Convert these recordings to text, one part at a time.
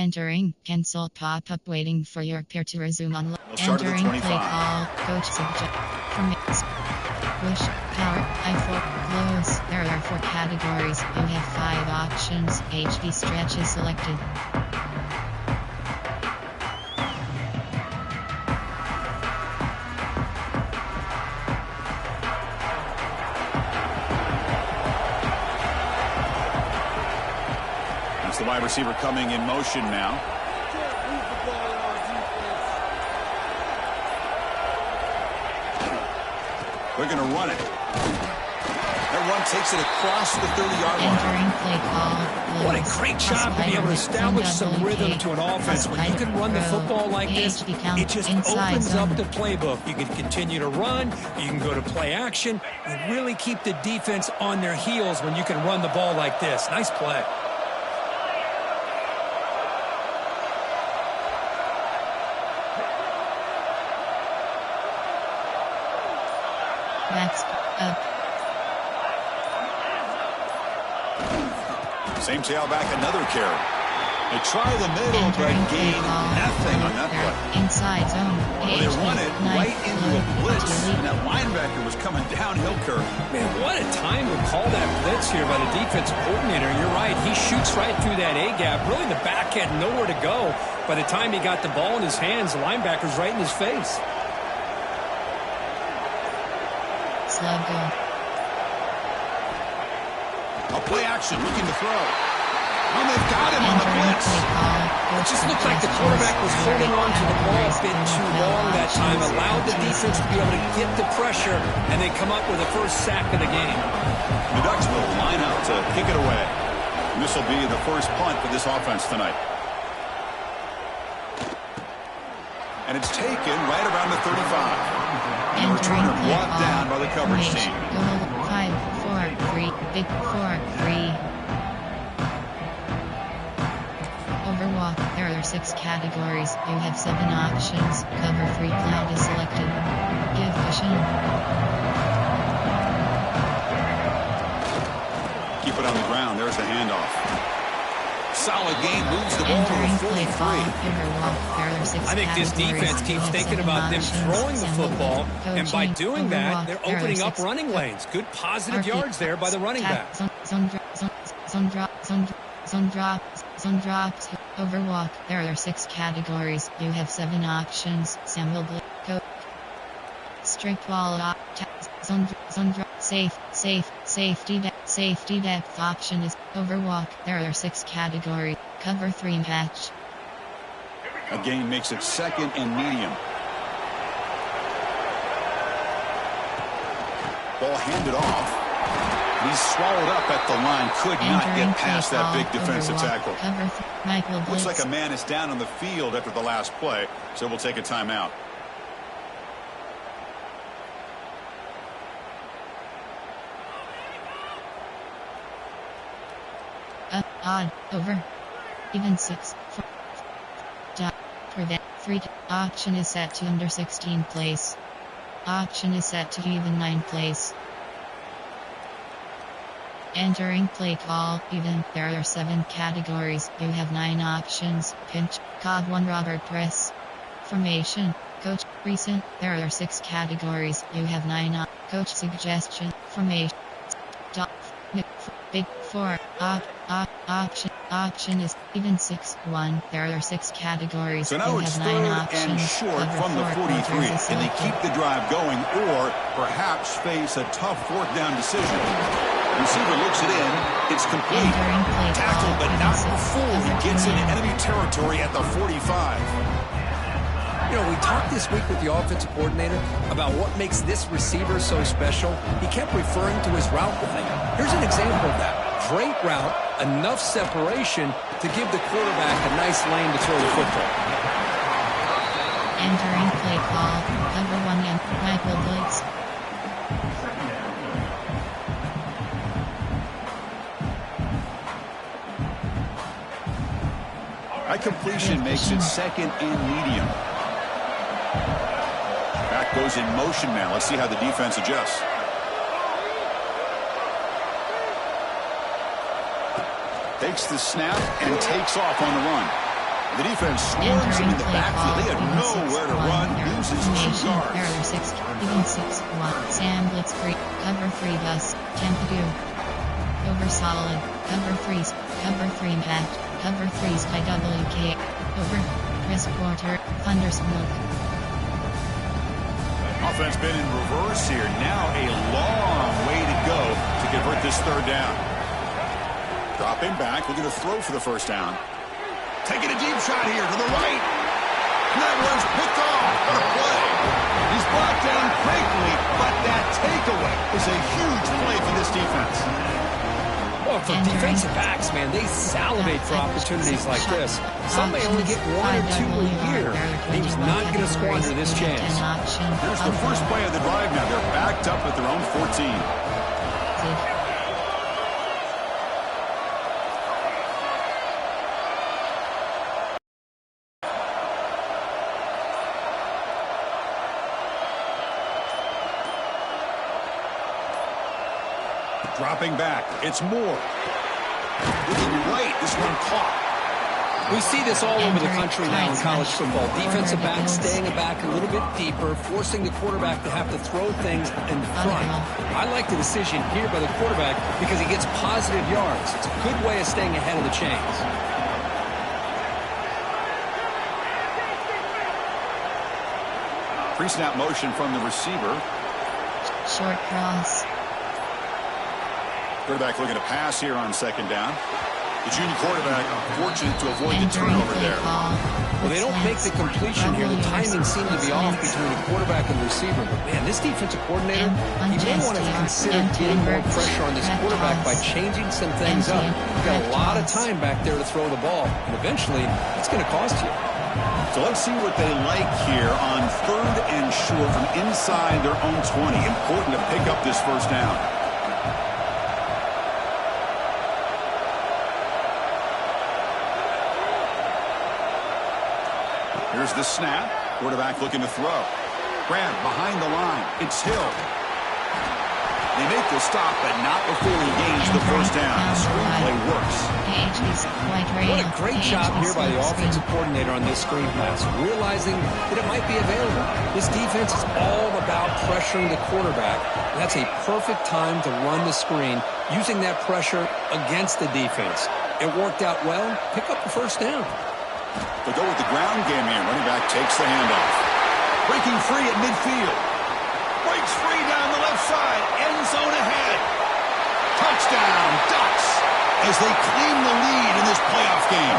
Entering, cancel pop-up waiting for your peer to resume on. Entering play call, coach suggest. From push, power, I4, close. There are 4 categories. You have 5 options. HD stretch is selected. That's the wide receiver coming in motion now. They're going to run it. That run takes it across the 30-yard line. Entering play call. What a great job to be able to establish some rhythm to an offense. When you can run the football like this, it just opens up the playbook. You can continue to run. You can go to play action. You really keep the defense on their heels when you can run the ball like this. Nice play. Backs up. Same tailback, another carry. They try the middle, but gain nothing on that play. Inside zone. Well, they run it right into a blitz, and that linebacker was coming downhill curve. Man, what a time to call that blitz here by the defensive coordinator. You're right. He shoots right through that A-gap. Really, the back had nowhere to go. By the time he got the ball in his hands, the linebacker's right in his face. Slug go. A play action, looking to throw. Oh, they've got him on the blitz. It just looked like the quarterback was holding on to the ball a bit too long that time, allowed the defense to be able to get the pressure, and they come up with the first sack of the game. The Ducks will line up to kick it away. And this will be the first punt for this offense tonight. And it's taken right around the 35. And the returner brought down by the coverage team. 5-4-3, big 4-3. Overwalk. There are 6 categories. You have 7 options. Cover 3 cloud is selected. Give cushion. Keep it on the ground. There's the handoff. Solid game, moves the ball to the 43. I think this defense keeps thinking about them throwing the football, and by doing that, they're opening up running lanes. Good positive yards there by the running back. Zone drops, overwalk. There are 6 categories. You have 7 options. Samuel Blake, strict wall up, zone drop, safety depth option is overwalk. There are 6 categories. Cover 3 match. A gain makes it second and medium. Ball handed off. He's swallowed up at the line. Could not get past that big defensive tackle. Looks like a man is down on the field after the last play, so we'll take a timeout. Odd, over. Even 6, 4. Prevent 3. Option is set to under 16 place. Option is set to even 9 place. Entering play call, even. There are 7 categories. You have 9 options. Pinch, COD 1 Robert Press. Formation, coach, recent. There are 6 categories. You have 9 coach suggestion. Formation. Big 4. Option is even 6-1. There are 6 categories. So now it's 3rd and short from the 43. Can they keep the drive going or perhaps face a tough 4th down decision? Receiver looks it in. It's complete. Tackled, but not before he gets into enemy territory at the 45. You know, we talked this week with the offensive coordinator about what makes this receiver so special. He kept referring to his route running. Here's an example of that. Great route, enough separation to give the quarterback a nice lane to throw the football. Entering play call, number 1 and Michael Blitz. That completion makes it second and medium. Back goes in motion now. Let's see how the defense adjusts. Takes the snap and takes off on the run. The defense swarms him in the backfield. They have nowhere to run. Loses 2 yards. There are 6, even 6, 1. Sam Blitzkrieg, cover 3 Gus, Tempadu. Over solid, cover 3s, cover 3 Impact, cover 3s by WK. Over, Chris Porter, Thundersmoke. Offense been in reverse here. Now a long way to go to convert this 3rd down. Dropping back, looking to throw for the 1st down. Taking a deep shot here to the right. And that one's picked off. What a play. He's brought down quickly, but that takeaway is a huge play for this defense. Well, for defensive backs, man, they salivate for opportunities like this. Some may only get 1 or 2 a year. He's not going to squander this chance. Here's the first play of the drive now. They're backed up at their own 14. Dropping back, it's Moore. Looking right, this one caught. We see this all over the country now in college football. Defensive backs staying back a little bit deeper, forcing the quarterback to have to throw things in front. I like the decision here by the quarterback because he gets positive yards. It's a good way of staying ahead of the chains. Pre-snap motion from the receiver. Short cross. Quarterback looking to pass here on 2nd down. The junior quarterback fortunate to avoid the turnover there. Well, they don't make the completion here. The timing seemed to be off between the quarterback and the receiver. But, man, this defensive coordinator, he may want to consider getting more pressure on this quarterback by changing some things up. You've got a lot of time back there to throw the ball. And eventually, it's going to cost you. So let's see what they like here on 3rd and short from inside their own 20. Important to pick up this 1st down. Here's the snap. Quarterback looking to throw. Grab behind the line. It's Hill. They make the stop, but not before he gains the 1st down. The screenplay works. What a great job here by the offensive coordinator on this screen pass, realizing that it might be available. This defense is all about pressuring the quarterback. That's a perfect time to run the screen, using that pressure against the defense. It worked out well. Pick up the 1st down. They'll go with the ground game here. Running back takes the handoff. Breaking free at midfield. Breaks free down the left side. End zone ahead. Touchdown, Ducks, as they claim the lead in this playoff game.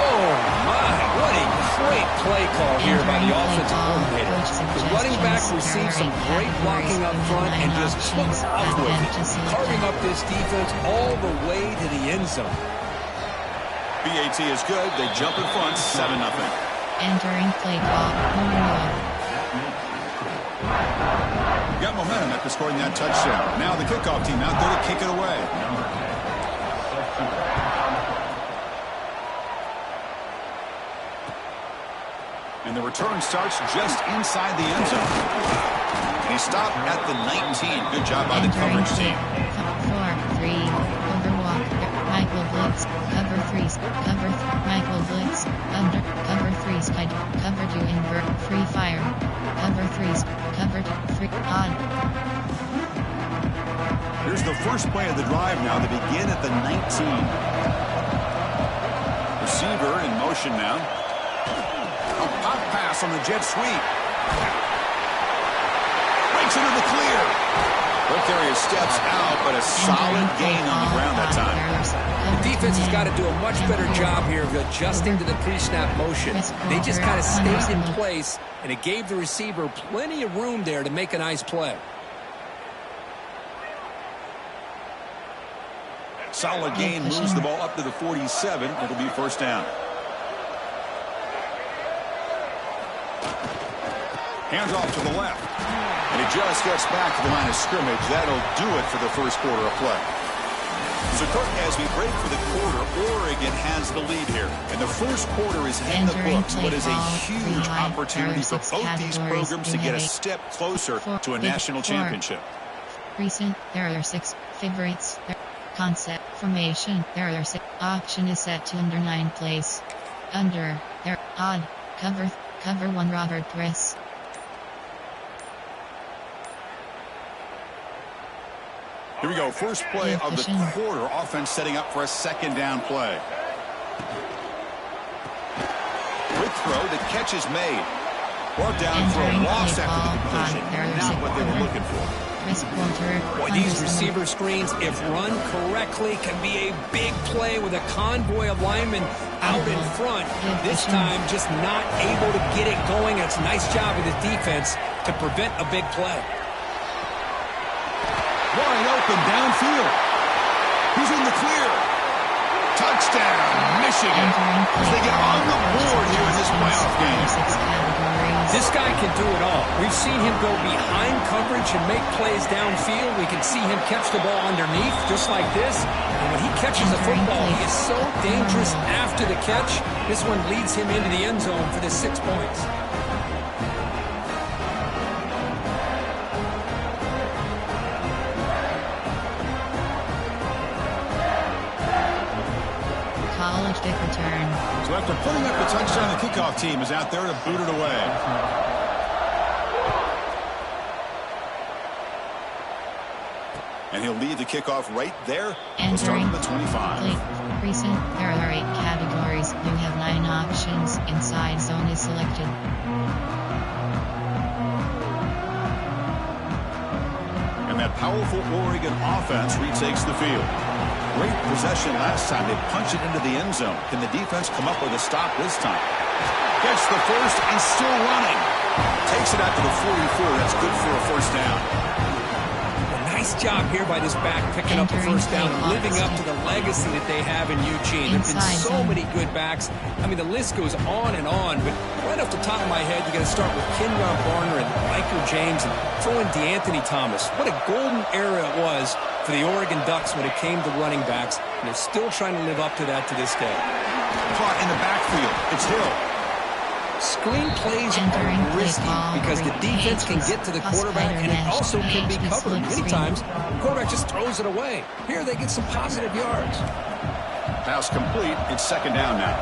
Oh, my. What a great play call here by the offensive coordinator. The running back received some great blocking up front and just took off with it, carving up this defense all the way to the end zone. BAT is good. They jump in front, 7-0. Entering play call. Got momentum after scoring that touchdown. Now the kickoff team out there to kick it away. And the return starts just inside the end zone. And he stopped at the 19. Good job by the coverage team. 4-3. Overwalk. Michael Blitz. Cover 3s. Cover Michael Blitz. Under. Cover 3s. Cover 2 invert. Free fire. Cover 3s. Cover 2. Free. Odd. Here's the first play of the drive now. They begin at the 19. Receiver in motion now. A pop pass on the jet sweep. Breaks into the clear. Both carriers steps out, but a solid gain on the ground that time. The defense has got to do a much better job here of adjusting to the pre-snap motion. They just kind of stayed in place, and it gave the receiver plenty of room there to make a nice play. Solid gain, moves the ball up to the 47. It'll be 1st down. Hands off to the left. And he just gets back to the line of scrimmage. That'll do it for the first quarter of play. So, Kirk, as we break for the quarter, Oregon has the lead here. And the first quarter is in the books, but is a huge opportunity for both these programs to get a step closer to a national championship. Recent, there are 6 favorites. Concept, formation, there are 6. Auction is set to under 9 place. under, there, odd, cover 1 Robert press. Here we go, first play of the quarter. Offense setting up for a second down play. Quick throw, the catch is made. Brought down for a loss after the completion. Not what they were looking for. Boy, these receiver screens, if run correctly, can be a big play with a convoy of linemen out in front. This time, just not able to get it going. It's a nice job of the defense to prevent a big play. Wide open downfield. He's in the clear. Touchdown, Michigan. As they get on the board here in this playoff game. This guy can do it all. We've seen him go behind coverage and make plays downfield. We can see him catch the ball underneath just like this. And when he catches the football, he is so dangerous after the catch. This one leads him into the end zone for the 6 points. College kick return. So after putting up the touchdown, the kickoff team is out there to boot it away. And he'll lead the kickoff right there. We'll start at the 25. Recent, there are 8 categories. You have 9 options. Inside zone is selected. And that powerful Oregon offense retakes the field. Great possession last time. They punch it into the end zone. Can the defense come up with a stop this time? Gets the first and still running. Takes it out to the 44. That's good for a first down. Nice job here by this back picking up the first down and living up to the legacy that they have in Eugene. There have been so many good backs. I mean, the list goes on, but right off the top of my head, you got to start with Kenyon Barner and Michael James and throw in DeAnthony Thomas. What a golden era it was for the Oregon Ducks when it came to running backs, and they're still trying to live up to that to this day. Caught in the backfield. It's Hill. Screen plays are risky because the defense can get to the quarterback, and it also can be covered. Many times, the quarterback just throws it away. Here, they get some positive yards. Pass complete. It's second down now.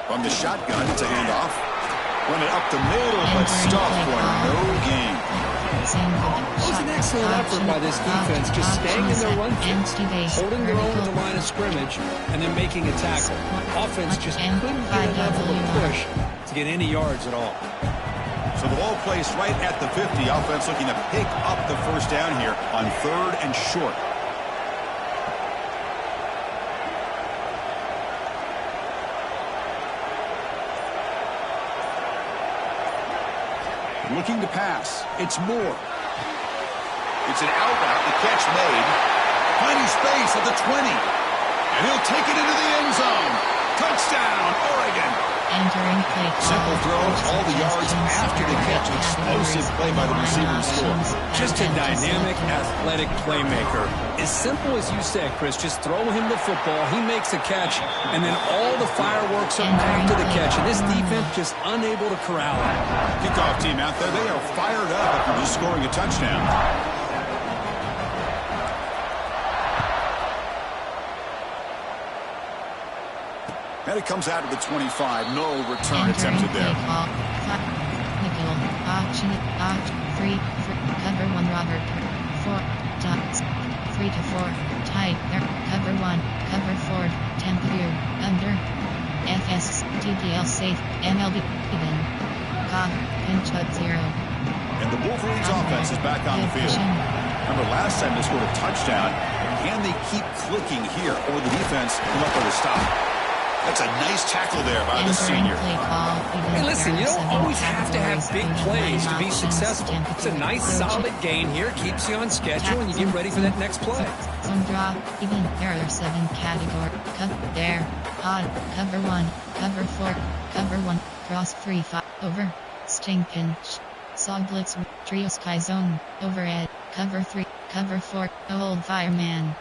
From the shotgun, it's a handoff. Run it up the middle, but stopped for no gain. It was an excellent effort by this defense, just staying in their run kicks, holding their own at the line of scrimmage, and then making a tackle. Offense just couldn't get enough of a push to get any yards at all. So the ball placed right at the 50. Offense looking to pick up the first down here on 3rd and short. Looking to pass. It's Moore. It's an out route. The catch made. Finding space at the 20. And he'll take it into the end zone. Touchdown, Oregon. Entering play call. Simple throw. All the yards after the catch. Explosive play by the receiver score. Just a dynamic, athletic playmaker. As simple as you said, Chris, just throw him the football. He makes a catch, and then all the fireworks are after the catch. And this defense just unable to corral it. Kickoff team out there, they are fired up after just scoring a touchdown. And it comes out to the 25. No return attempted there. Nickel, option, 3, cover 1 Robert, 4, dots, 3 to 4, tight, there, cover 1, cover 4, temp view, under, FS, TPL safe, MLB, even, cog, pinch up 0. And the Wolverines offense is back on the field. Remember last time they scored a touchdown. Can they keep clicking here, or the defense come up with a stop? That's a nice tackle there by the senior. Hey, listen, you don't always have to have big plays to be successful. It's a nice, solid gain here. Keeps you on schedule, and you get ready for that next play. Zone drop, even, there are 7 categories. Cover, there, odd, cover 1, cover 4, cover 1, cross 3, 5, over, sting pinch, saw blitz, trio sky zone, overhead, cover 3, cover 4, hold fireman.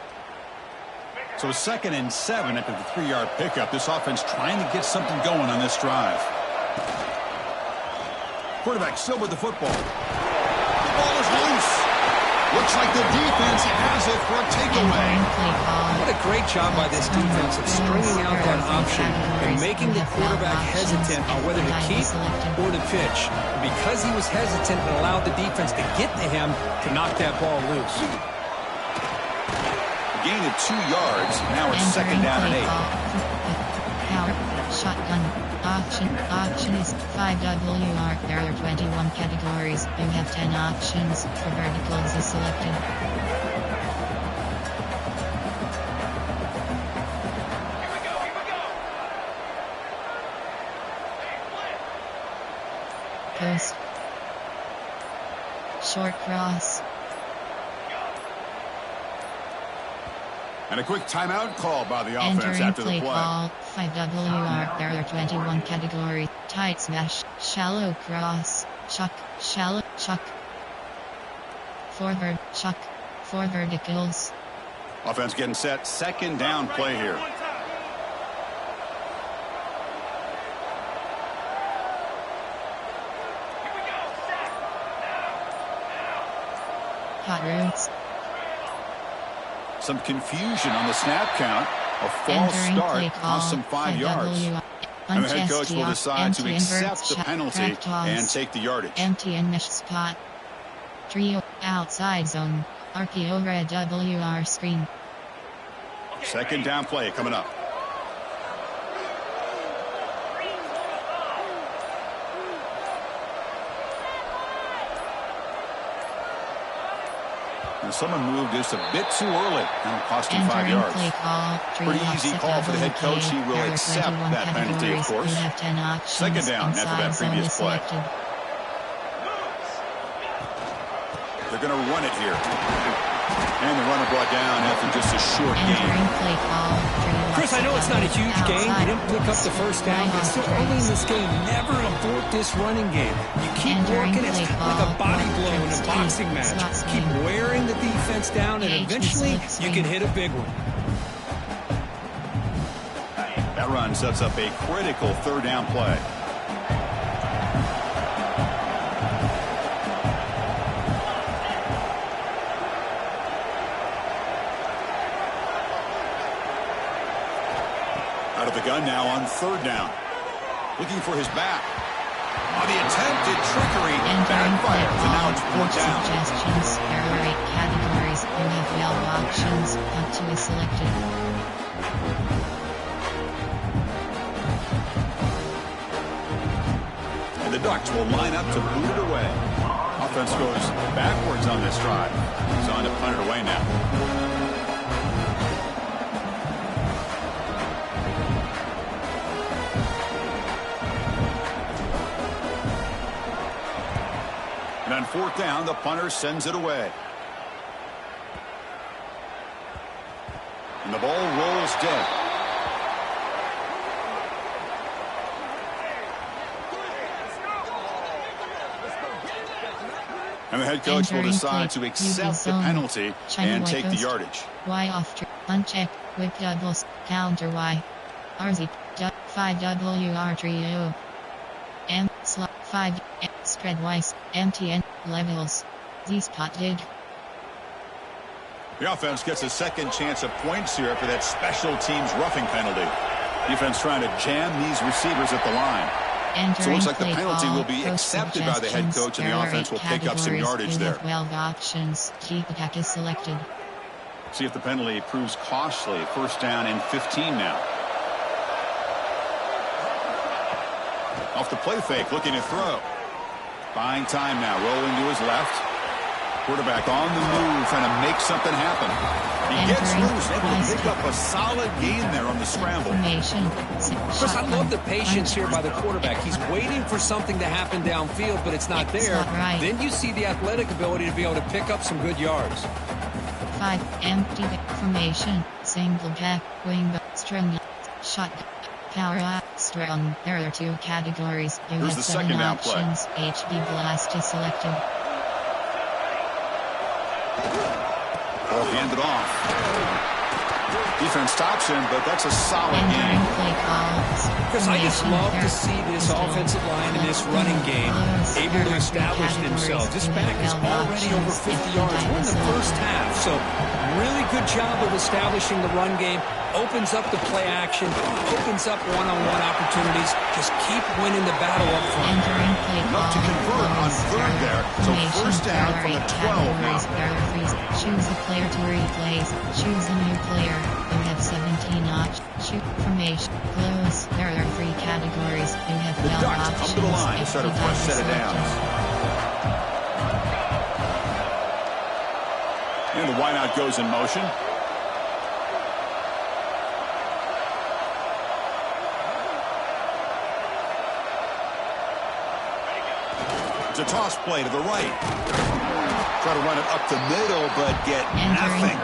So 2nd and 7 after the 3-yard pickup. This offense trying to get something going on this drive. Quarterback still with the football. The ball is loose. Looks like the defense has it for a takeaway. What a great job by this defense of stringing out that option and making the quarterback hesitant on whether to keep or to pitch. Because he was hesitant and allowed the defense to get to him to knock that ball loose. Gain of 2 yards. Now it's second down and 8. Power, shotgun, option is 5WR. There are 21 categories. You have 10 options. For verticals is selected. Post. Short cross. And a quick timeout call by the offense after the play. Call, 5WR. There are 21 categories. Tight smash, shallow cross, chuck, shallow, chuck. Forward, chuck, 4 verticals. Offense getting set. Second down play here. Hot routes. Some confusion on the snap count. A false start cost some 5 yards. And the head coach will decide to accept the penalty and take the yardage. Empty and mesh spot. Trio outside zone. RPO red WR screen. Second down play coming up. And someone moved just a bit too early. That'll cost him 5 yards. Pretty easy call for the head coach. He will accept that penalty, of course. Second down after that previous play. They're going to run it here. And the runner brought down after just a short gain. Chris, I know it's not a huge gain. You didn't pick up the first down, but still early in this game, never abort this running game. You keep working. It's kind of like a body blow in a boxing match. Keep wearing the defense down, and eventually you can hit a big one. That run sets up a critical third down play. Out of the gun now on third down. Looking for his back. On the attempted trickery, backfires, and now it's fourth down. Suggestions. There are 8 categories. You have 12 options. Punt to is selected. And the Ducks will line up to boot it away. Offense goes backwards on this drive. He's on to punt it away now. And on fourth down, the punter sends it away. And the ball rolls dead. And the head coach will decide to accept the penalty and take the yardage. Y off, uncheck, whip doubles, counter Y. RZ, 5WR trio. M, slot, 5, spread wise, MTN, levels. Z spotted. The offense gets a second chance at points here after that special teams roughing penalty. Defense trying to jam these receivers at the line. So it looks like the penalty will be accepted by the head coach, and the offense will pick up some yardage there. 12 options. Keep attack is selected. See if the penalty proves costly. First down and 15 now. Off the play fake, looking to throw. Buying time now, rolling to his left. Quarterback on the move, trying to make something happen. He gets loose, able to pick up a solid gain there on the scramble. Chris, I love the patience here by the quarterback. He's waiting for something to happen downfield, but it's not there. Then you see the athletic ability to be able to pick up some good yards. 5, empty formation, single back, wing, string, shotgun. Power strong. There are 2 categories. You have 7 options. HB Blast is selected. Ball handed off. Defense stops him, but that's a solid game. Because I just love to see this offensive line in this running game able to establish themselves. This back is already over 50 yards. We're in the first half, so really good job of establishing the run game. Opens up the play action, opens up one-on-one opportunities. Just keep winning the battle up front. Enough to convert on third there, so first down from the 12 now. Choose a player to replace. Choose a new player. You have 17 options. Shoot formation. Close. There are 3 categories. You have the 12 Ducks options. come to the line to set a fresh set of downs. And the wideout goes in motion. It's a toss play to the right. Try to run it up the middle, but get nothing.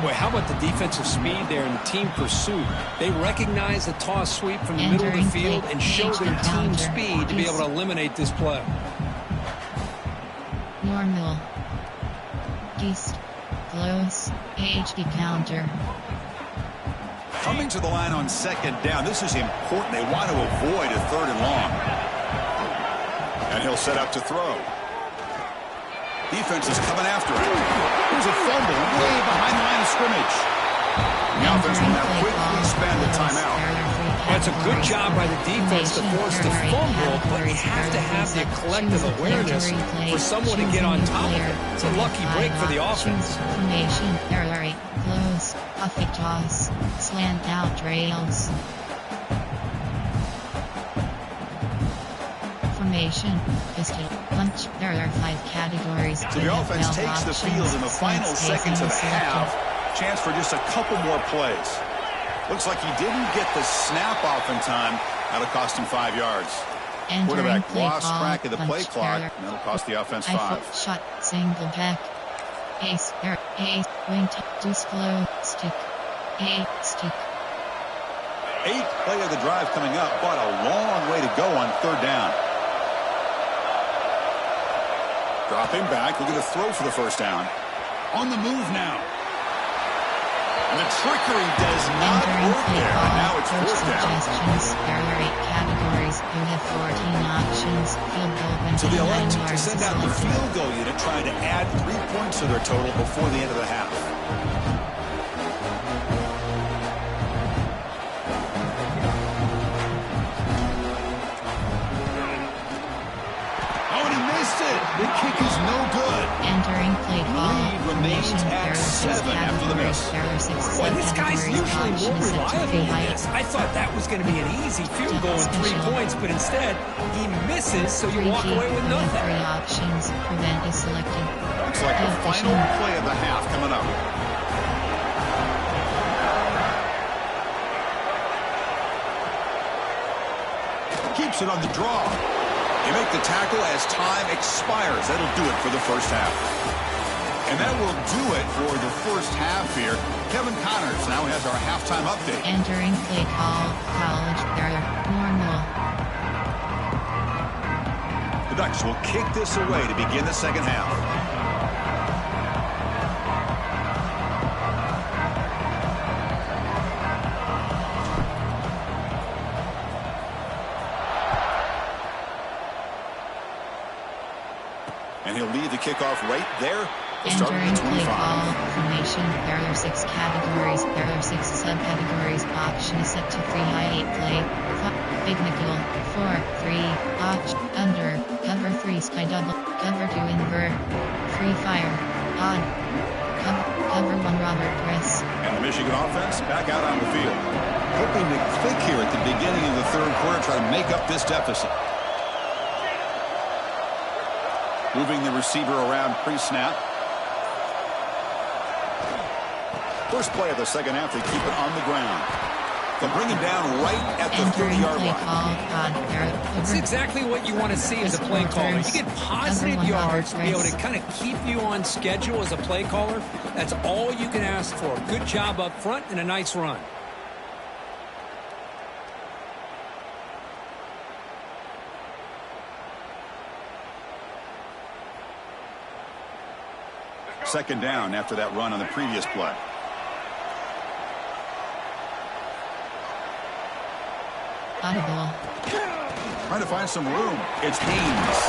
Boy, how about the defensive speed there and the team pursuit? They recognize the toss sweep from the middle of the field and show their team speed to be able to eliminate this play. Normal. East. Close. HD counter. Coming to the line on second down. This is important. They want to avoid a third and long. And he'll set up to throw. Defense is coming after him. There's a fumble way behind the line of scrimmage. The offense will now quickly spend the timeout. Well, it's a good job by the defense to force the fumble, but you have to have the collective awareness for someone to get on top of it. It's a lucky break for the offense. Formation, area, close, puffy toss, slant out rails. Formation, pistol, punch. There are 5 categories. So the offense takes the field in the final seconds of the half. Chance for just a couple more plays. Looks like he didn't get the snap off in time. That'll cost him 5 yards. Quarterback lost track of the play clock. And that'll cost the offense 5. Shot, single back. Ace, wing, deuce, glow, stick. Stick. 8th play of the drive coming up, but a long way to go on third down. Dropping back, looking to throw for the first down. On the move now. And the trickery does not work there. And now it's fourth down. There are 8 categories. You have 14 options. Field goal. So they elect to send out the field goal unit, trying to add 3 points to their total before the end of the half. The kick is no good. Entering play call. Lead remains at 7 after the miss. Boy, this guy's usually more reliable than this. I thought that was going to be an easy field goal and 3 points, but instead he misses, so you walk away with nothing. 3 options. Prevent is selected. Looks like the final play of the half coming up. Keeps it on the draw. You make the tackle as time expires. That'll do it for the first half. And that will do it for the first half here. Kevin Connors now has our halftime update. Entering play call. College. Normal. The Ducks will kick this away to begin the second half. And he'll lead the kickoff right there. Entering play call. Formation. There are 6 categories. There are 6 subcategories. Option is set to 3 high 8 play. Big nickel. 4 3. Option. Under. Cover 3 sky double. Cover 2 invert. Free fire. Odd. Cover 1 Robert press. And the Michigan offense back out on the field. Hoping to click here at the beginning of the third quarter, try to make up this deficit. Moving the receiver around pre-snap. First play of the second half, they keep it on the ground. They'll bring him down right at the 30-yard line. That's exactly what you want to see as a play caller. You get positive yards to be able to kind of keep you on schedule as a play caller. That's all you can ask for. Good job up front and a nice run. Second down after that run on the previous play. Audible. Trying to find some room. It's Haynes.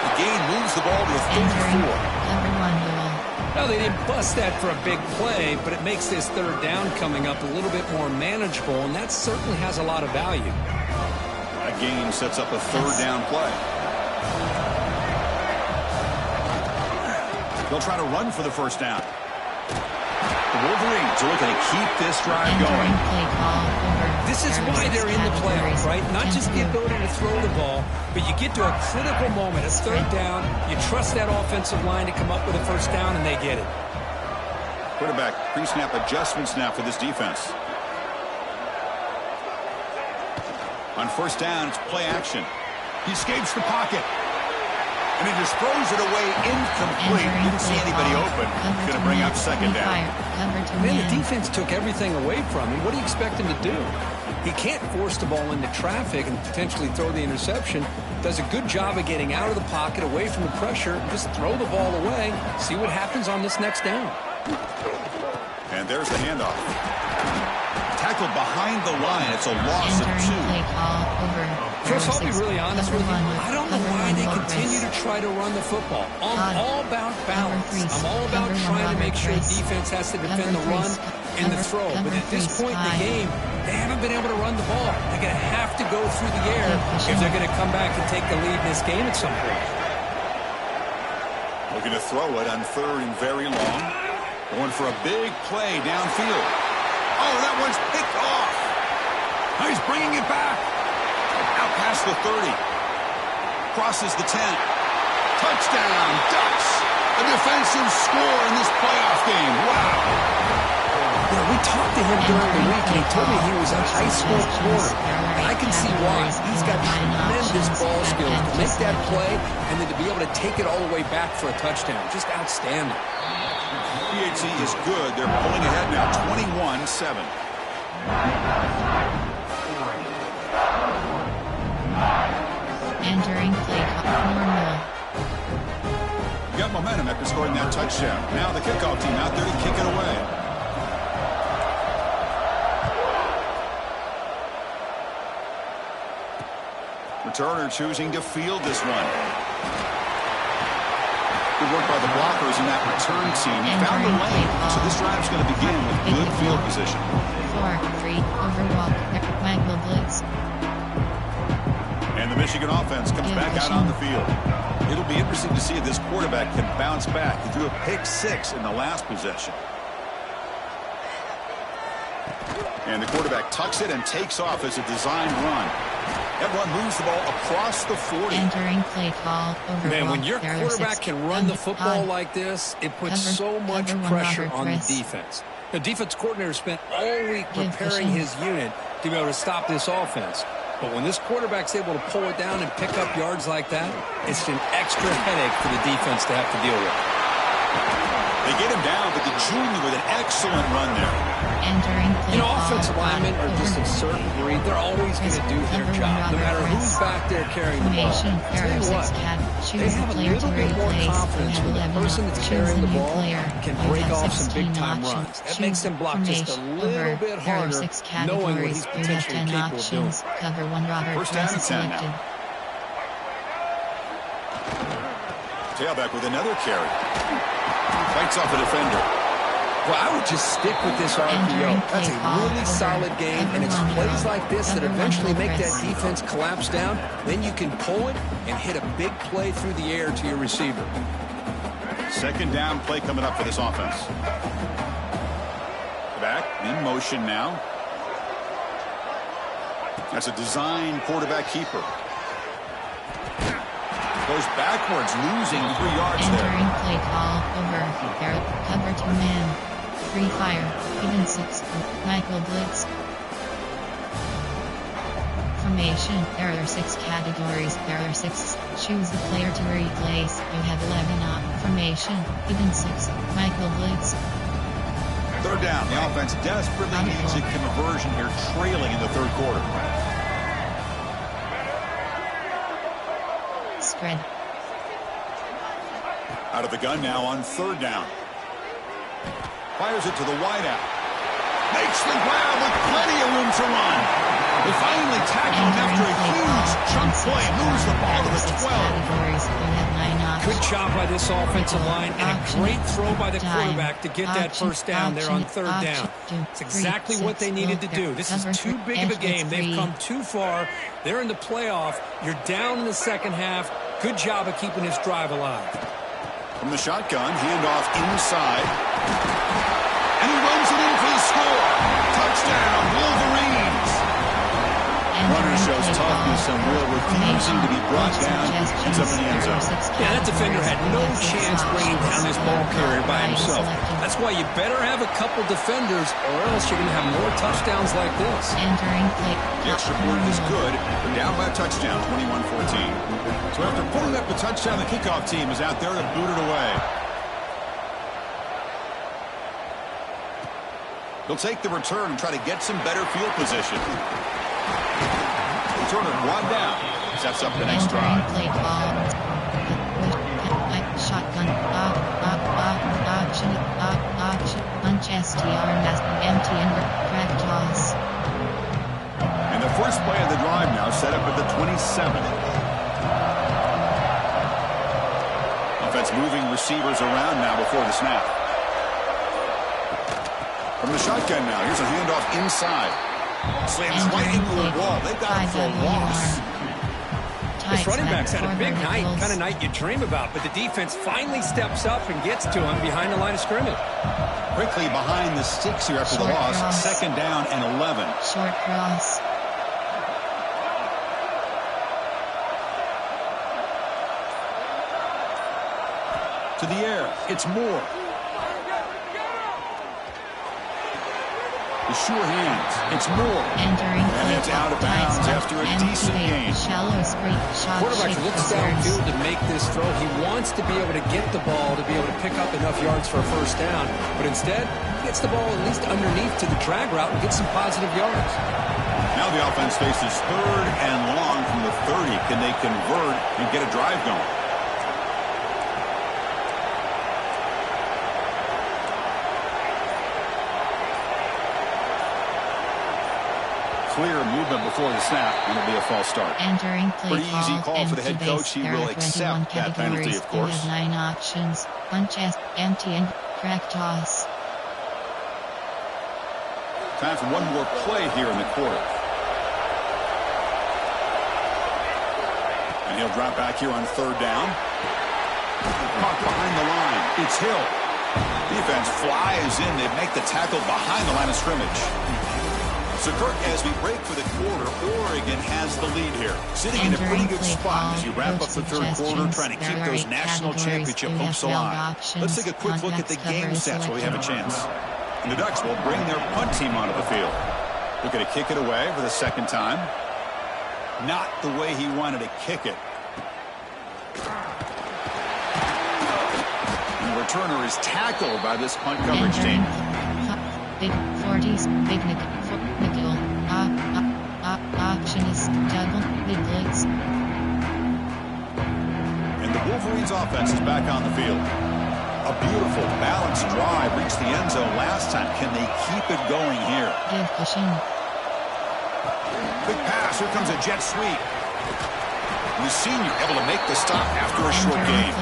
The gain moves the ball to the 34. Cover 1 goal. Well, they didn't bust that for a big play, but it makes this third down coming up a little bit more manageable, and that certainly has a lot of value. That gain sets up a third down play. They'll try to run for the first down. The Wolverines are looking to keep this drive going. This is why they're in the playoffs, right? Not just the ability to throw the ball, but you get to a critical moment, a third down, you trust that offensive line to come up with a first down, and they get it. Quarterback pre-snap adjustments now for this defense. On first down, it's play action. He escapes the pocket. And he just throws it away incomplete. Didn't see anybody open. Going to bring up second down. Man, the defense took everything away from him. What do you expect him to do? He can't force the ball into traffic and potentially throw the interception. Does a good job of getting out of the pocket, away from the pressure. Just throw the ball away. See what happens on this next down. And there's the handoff. Tackled behind the line. It's a loss of 2. Chris, I'll be really honest with you. I don't know why they continue to try to run the football. I'm all about balance. I'm all about trying to make sure defense has to defend the run and the throw. But at this point in the game, they haven't been able to run the ball. They're going to have to go through the air if they're going to come back and take the lead in this game at some point. Looking to throw it on third and very long. Going for a big play downfield. Oh, that one's picked off. Now he's bringing it back. Out past the 30. Crosses the 10. Touchdown, Ducks. A defensive score in this playoff game. Wow. Yeah, we talked to him during the week, and he told me he was a high school corner. I can see why. He's got tremendous ball skills to make that play and then to be able to take it all the way back for a touchdown. Just outstanding. PHC is good. They're pulling ahead now, 21-7. Entering play normal. You got momentum after scoring that touchdown. Now the kickoff team out there to kick it away. Returner choosing to field this one. Good work by the blockers in that return team. He found the lane, so this drive's going to begin with good field position. 4-3 overwalk. Magma blitz. And the Michigan offense comes back out on the field. It'll be interesting to see if this quarterback can bounce back. He threw a pick-6 in the last possession. And the quarterback tucks it and takes off as a designed run. That run moves the ball across the 40. Entering play call. Man, when your quarterback can run the football like this, it puts so much pressure on the defense. The defense coordinator spent all week preparing his unit to be able to stop this offense. But when this quarterback's able to pull it down and pick up yards like that, it's an extra headache for the defense to have to deal with. They get him down, but the junior with an excellent run there. You know, offensive linemen are just a certain breed. They're always going to do their job, no matter who's back there carrying the ball. I'll tell you what, they have a little bit more confidence when the person that's carrying the ball can break off some big-time runs. That makes them block just a little bit harder, knowing what he's potentially capable of doing. First down and 10 now. Tailback with another carry. Fights off a defender. Well, I would just stick with this RPO. That's a really solid game, and it's plays like this that eventually make that defense collapse down. Then you can pull it and hit a big play through the air to your receiver. Second down play coming up for this offense. Back in motion now. That's a design quarterback keeper. Goes backwards, losing 3 yards there. Entering play call over. Cover 2 man. Free fire. Even 6. Michael blitz. Formation. There are 6 categories. There are 6. Choose the player to replace. You have 11 up. Formation. Even 6. Michael blitz. Third down. The offense desperately needs a conversion here, trailing in the third quarter. Spread. Out of the gun now on third down. Fires it to the wideout. Makes the grab with plenty of room to run. They finally tackle him after a huge chunk play. Moves the ball to the 12. Good job by this offensive line and a great throw by the quarterback to get that first down there on third down. It's exactly what they needed to do. This is too big of a game. They've come too far. They're in the playoff. You're down in the second half. Good job of keeping this drive alive. From the shotgun, handoff inside. And he runs it in for the score. Touchdown, Wolverines. Runner shows toughness and will, refusing to be brought down. Ends up in the end zone. Yeah, that defender had no chance bringing down this ball carrier by himself. That's why you better have a couple defenders, or else you're going to have more touchdowns like this. The extra point is good. They're down by a touchdown, 21-14. So after pulling up the touchdown, the kickoff team is out there to boot it away. They'll take the return and try to get some better field position. Returner brought down. Sets up the next drive. Shotgun. Option. Punch STR. Empty and crack toss. And the first play of the drive now set up at the 27. Offense moving receivers around now before the snap. From the shotgun now, here's a handoff inside. Slams right into the wall. They've got him for a loss. This running back's had a big night, kind of night you dream about, but the defense finally steps up and gets to him behind the line of scrimmage. Quickly behind the sticks here after the loss. Second down and 11. Short cross. To the air. It's Moore. The sure hands. It's Moore. And it's out of bounds after a decent gain. Quarterback looks downfield to make this throw. He wants to be able to get the ball to be able to pick up enough yards for a first down. But instead, he gets the ball at least underneath to the drag route and gets some positive yards. Now the offense faces third and long from the 30. Can they convert and get a drive going? Clear movement before the snap, and it'll be a false start. Pretty easy call for the head coach. He will accept that penalty, of course. You have 9 options. Punch, empty, and crack toss. Time for one more play here in the quarter. And he'll drop back here on third down. Caught behind the line. It's Hill. Defense flies in. They make the tackle behind the line of scrimmage. So, Kirk, as we break for the quarter, Oregon has the lead here. Sitting in a pretty good spot as you wrap up the third quarter, trying to keep those national championship hopes alive. Let's take a quick look at the game stats while we have a chance. And the Ducks will bring their punt team onto the field. They're going to kick it away for the second time. Not the way he wanted to kick it. And the returner is tackled by this punt coverage team. Big 40s, big nickel, option is double, big blitz. And the Wolverines offense is back on the field. A beautiful, balanced drive reached the end zone last time. Can they keep it going here? Give pushing. Big pass, here comes a jet sweep. The senior able to make the stop after a short game.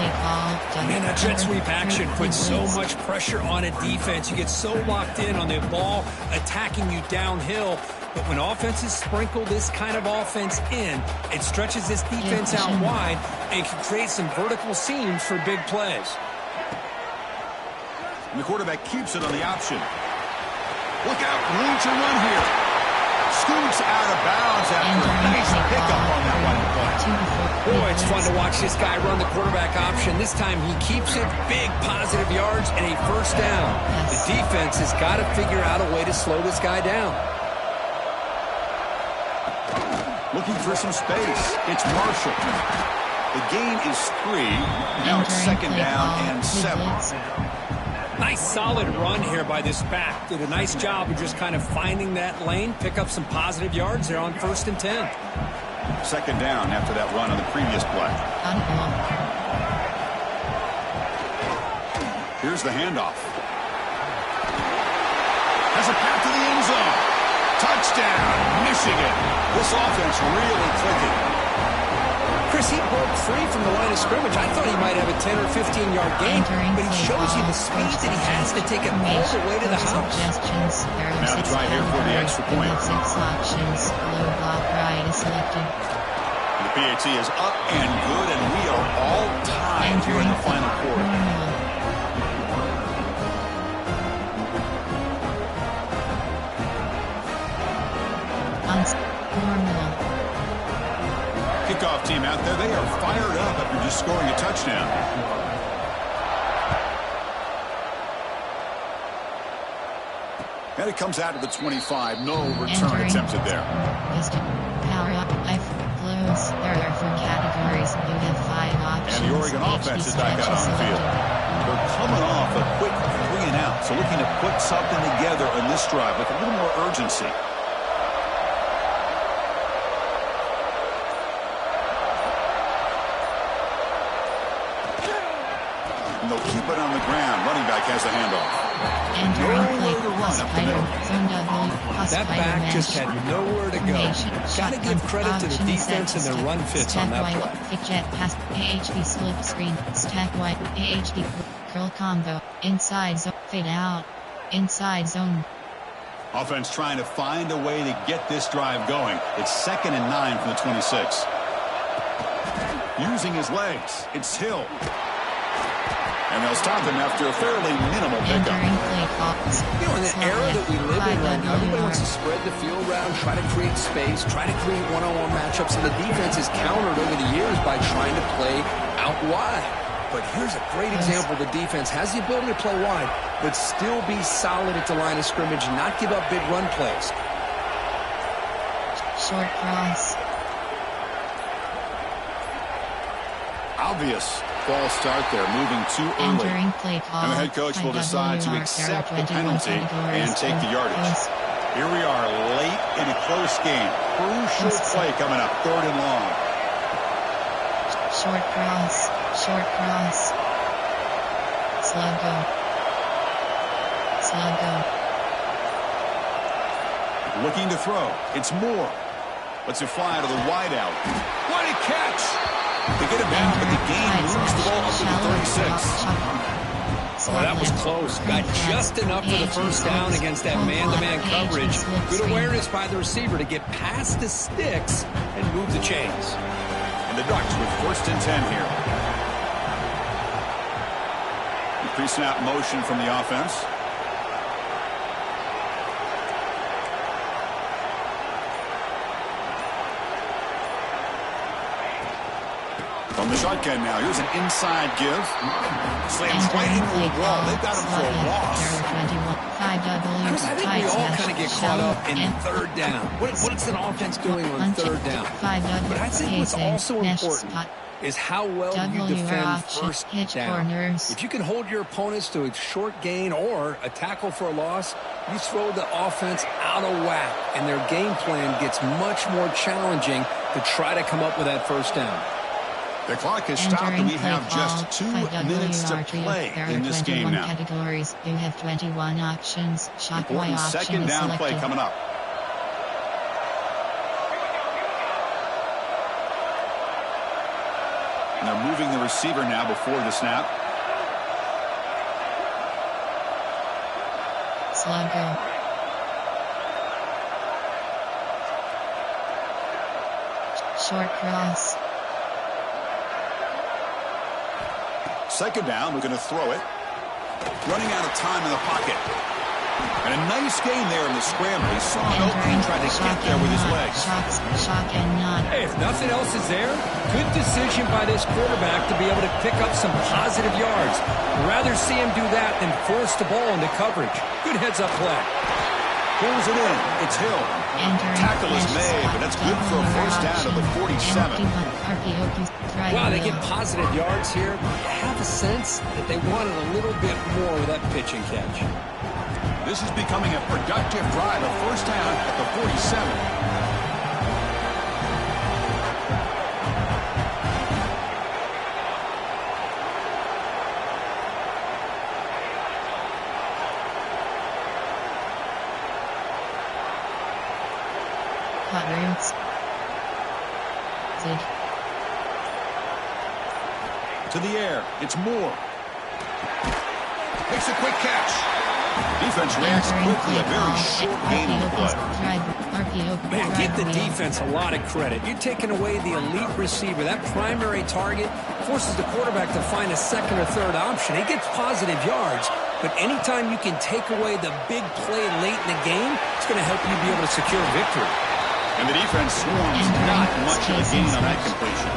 Man, that jet sweep action puts so much pressure on a defense. You get so locked in on the ball attacking you downhill. But when offenses sprinkle this kind of offense in, it stretches this defense out wide and can create some vertical seams for big plays. And the quarterback keeps it on the option. Look out, room to run here. Scoots out of bounds after a nice pickup on that one play. Boy, it's fun to watch this guy run the quarterback option. This time he keeps it, big positive yards, and a first down. The defense has got to figure out a way to slow this guy down. Looking for some space. It's Marshall. The gain is 3. Now it's second down and 7. Nice solid run here by this back. Did a nice job of just kind of finding that lane, pick up some positive yards there on 1st and 10. Second down after that run on the previous play. Here's the handoff. Has a path to the end zone. Touchdown, Michigan. This offense really clicking. Chris, he broke free from the line of scrimmage. I thought he might have a 10 or 15-yard gain, but he shows you the speed that he has to take it all the way to the house. Now to try here for the extra point. 6 options. Low block right is selected. The PAT is up and good, and we are all tied here in the final quarter. Kickoff team out there. They are fired up after just scoring a touchdown. And it comes out to the 25. No return attempted there. Power up. Flows. There are 4 categories. You have 5 options. And the Oregon offense is back out on the field. They're coming off a quick 3 and out. So looking to put something together on this drive with a little more urgency. They'll keep it on the ground. Running back has the handoff. That back just had nowhere to go. Got to give credit to the defense and their run fits on that play. Kick jet pass. AHP slip screen. Stack white. AHP curl combo. Inside zone. Fade out. Inside zone. Offense trying to find a way to get this drive going. It's 2nd and 9 from the 26. Using his legs. It's Hill. And they'll stop him after a fairly minimal pickup. You know, in the era that we live in right now, everybody wants to spread the field around, try to create space, try to create one-on-one matchups, and the defense is countered over the years by trying to play out wide. But here's a great example. The defense has the ability to play wide, but still be solid at the line of scrimmage, not give up big run plays. Short cross. Obvious false start there, moving too early. And the head coach will decide to accept the penalty and take the yardage. Here we are late in a close game. Crucial play coming up, 3rd and long. Short cross. Short cross. Slow go. Slow go. Looking to throw. It's Moore. Lets it fly to the wideout. What a catch! To get him down, but the game moves the ball up to the 36. Oh, that was close. Got just enough for the first down against that man-to-man coverage. Good awareness by the receiver to get past the sticks and move the chains. And the Ducks with 1st and 10 here. Pre-snap motion from the offense. From the shotgun now, here's an inside give. Slams right into the wall. They've got him for a loss. Chris, I think we all kind of get caught up in 3rd down. What's an offense doing on 3rd down? But I think what's also important is how well you defend 1st down. If you can hold your opponents to a short gain or a tackle for a loss, you throw the offense out of whack, and their game plan gets much more challenging to try to come up with that 1st down. The clock has stopped, and we have just 2 minutes to play in this game now. Categories. You have 21 options. Shot Y option 2nd down play coming up. And they're moving the receiver now before the snap. Slow go. Short cross. 2nd down, we're going to throw it. Running out of time in the pocket. And a nice gain there in the scramble. He saw it open and tried to get there with his legs. Shock and nod. Hey, if nothing else is there, good decision by this quarterback to be able to pick up some positive yards. I'd rather see him do that than force the ball into coverage. Good heads-up play. Pulls it in. It's Hill. Tackle is made, but that's good for a 1st down to the 47. Wow, they get positive yards here. I have a sense that they wanted a little bit more with that pitch and catch. This is becoming a productive drive. A 1st down at the 47. Hot routes. To the air. It's Moore. Makes a quick catch. Defense reacts quickly. A very short game of play. Man, give the defense a lot of credit. You're taking away the elite receiver. That primary target forces the quarterback to find a second or third option. He gets positive yards, but anytime you can take away the big play late in the game, it's going to help you be able to secure victory. And the defense swarms not much of a gain on that completion.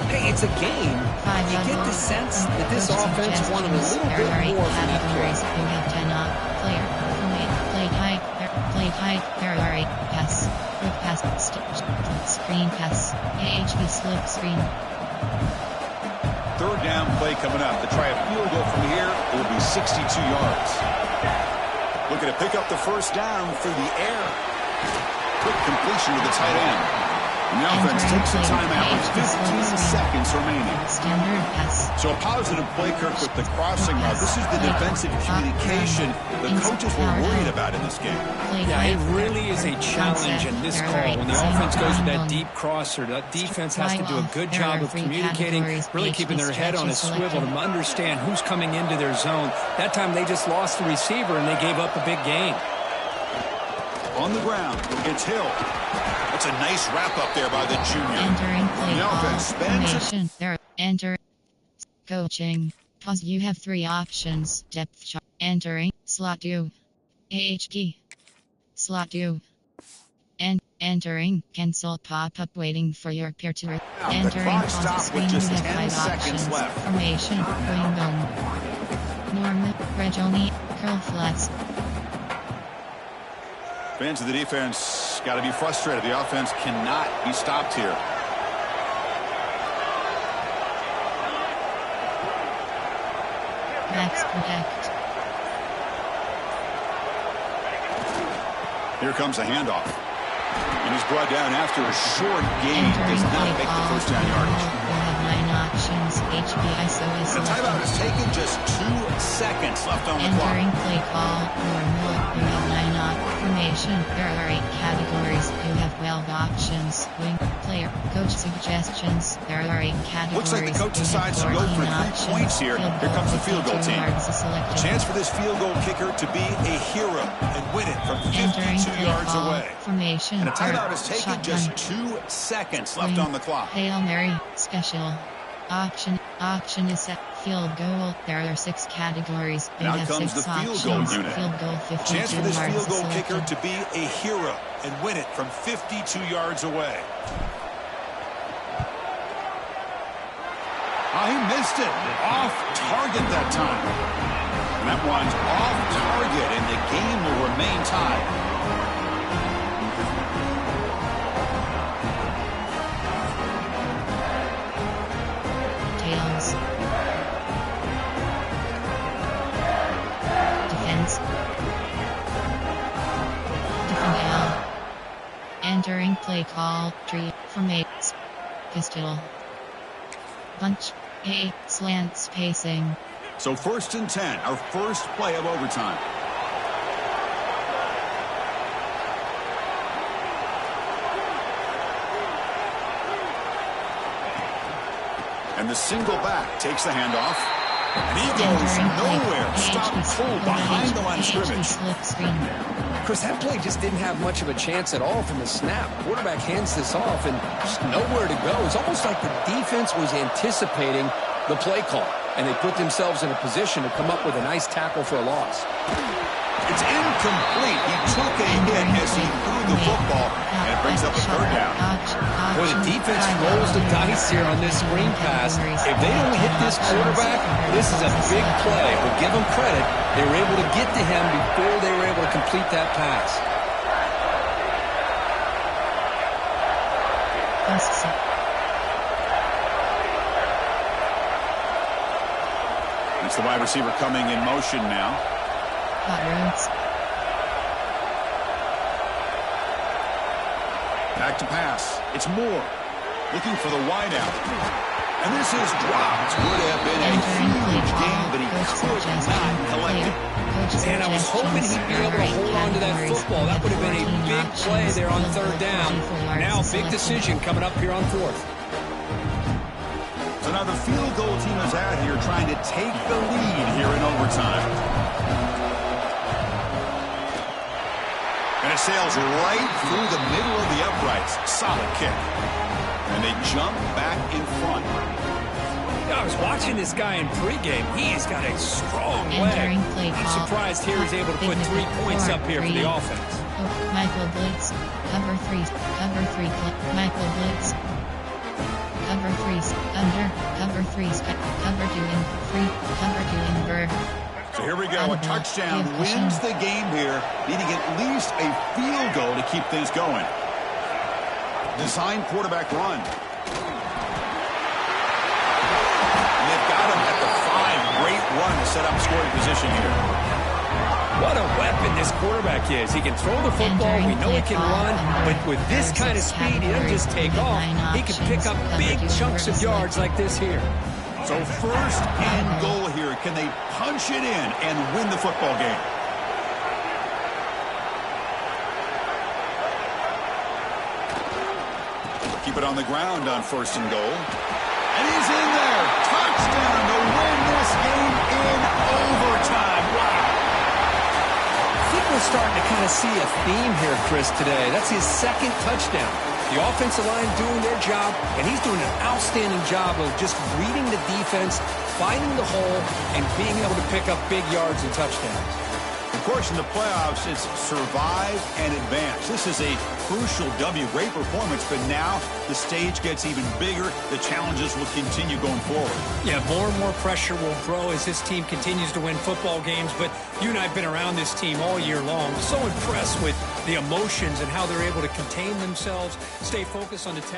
Hey, it's a game. You get the sense that this offense wanted a little bit more from that play. You have 10 up. Player. Play high. There are 8. Pass. Quick pass. Screen pass. AHB slip screen. Third down play coming up. To try a field goal from here, it will be 62 yards. Looking to pick up the first down through the air. Quick completion to the tight end. And the offense takes a timeout with 15 seconds remaining. Standard pass. So a positive play, Kirk, with the crossing route. This is the defensive communication the coaches were worried about in this game. Yeah, it really is a challenge in this call. When the offense goes with that deep crosser, that defense has to do a good job of communicating, really keeping their head on a swivel to understand who's coming into their zone. That time they just lost the receiver and they gave up a big gain. On the ground, it's Hill. That's a nice wrap-up there by the junior. Entering play the offense spends formation. There. Enter. Coaching. Pause. You have 3 options. Depth chart. Entering. Slot 2. AHD. Slot 2. And entering. Cancel pop-up waiting for your peer to entering. Pause screen. You have 5 options. Left. Formation. Wing Norman. Regoni. Curl flats. Fans of the defense got to be frustrated. The offense cannot be stopped here. Max protect. Here comes a handoff. And he's brought down after a short gain. Does not make the first down yardage. We have 9 options. HB ISO is The selected. timeout is taken. Just 2 seconds left on the Entering clock. play call. Normal. You have 9 op. Formation. There are 8 categories. You have 12 options. Wing. Player. Coach suggestions. There are 8 categories. Looks like the coach You have decides to go 14 for 3 options. points here. Here comes the field goal 52 team. yards is selected. Chance for this field goal kicker to be a hero and win it from Entering 52 play yards call. away. Formation. And a timeout is Third. taken. Shotgun. Just 2 seconds left Wing. on the clock. Hail Mary. Special. Option is set. Field goal. There are 6 categories. You Now have comes 6 the field goal options. unit. Field goal 52 Chance for this yards field goal is kicker selected. to be a hero and win it from 52 yards away. Oh, he missed it. Off target that time. And that one's off target, and the game will remain tied. Tails. Defense. Defend L. Entering play call. Tree. Formates. Pistol. Bunch. A. Slant spacing. So 1st and 10, our first play of overtime. And the single back takes the handoff. And he goes nowhere. Stopped cold behind the line of scrimmage. Slip screen. Chris, that play just didn't have much of a chance at all from the snap. Quarterback hands this off and just nowhere to go. It's almost like the defense was anticipating the play call, and they put themselves in a position to come up with a nice tackle for a loss. It's incomplete. He took a hit as he threw the football, and it brings up a 3rd down. Boy, the defense rolls the dice here on this screen pass. If they don't hit this quarterback, this is a big play. But give them credit. They were able to get to him before they were able to complete that pass. It's the wide receiver coming in motion now. Hot routes. Back to pass. It's Moore looking for the wideout. And this is dropped. Would have been a huge gain, but he could not collect it. And I was hoping he'd be able to hold on to that football. That would have been a play there on third down. Now big decision coming up here on fourth. So now the field goal team is out here trying to take the lead here in overtime. And it sails right through the middle of the uprights. Solid kick. And they jump back in front. I was watching this guy in pregame. He has got a strong leg. I'm surprised here he's able to put 3 points up here for the offense. Michael Blitz, cover 3, Michael Blitz, cover 3, under, cover 3, cover 2 in 3, cover 2 in Berg. So here we go, a touchdown wins the game here, needing at least a field goal to keep things going. Design quarterback run. Great run to set up scoring position here. What a weapon this quarterback is. He can throw the football. We know he can run. But with this kind of speed, he doesn't just take off. He can pick up big chunks of yards like this here. So first and goal here. Can they punch it in and win the football game? Keep it on the ground on first and goal. And he's in there. Touchdown to win this game in overtime. Wow. I think we're starting to kind of see a theme here, Chris, today. That's his second touchdown. The offensive line doing their job, and he's doing an outstanding job of just reading the defense, finding the hole, and being able to pick up big yards and touchdowns. Of course, in the playoffs, it's survive and advance. This is a crucial W. Great performance, but now the stage gets even bigger. The challenges will continue going forward. Yeah, more and more pressure will grow as this team continues to win football games, but you and I have been around this team all year long. So impressed with the emotions and how they're able to contain themselves, stay focused on the task.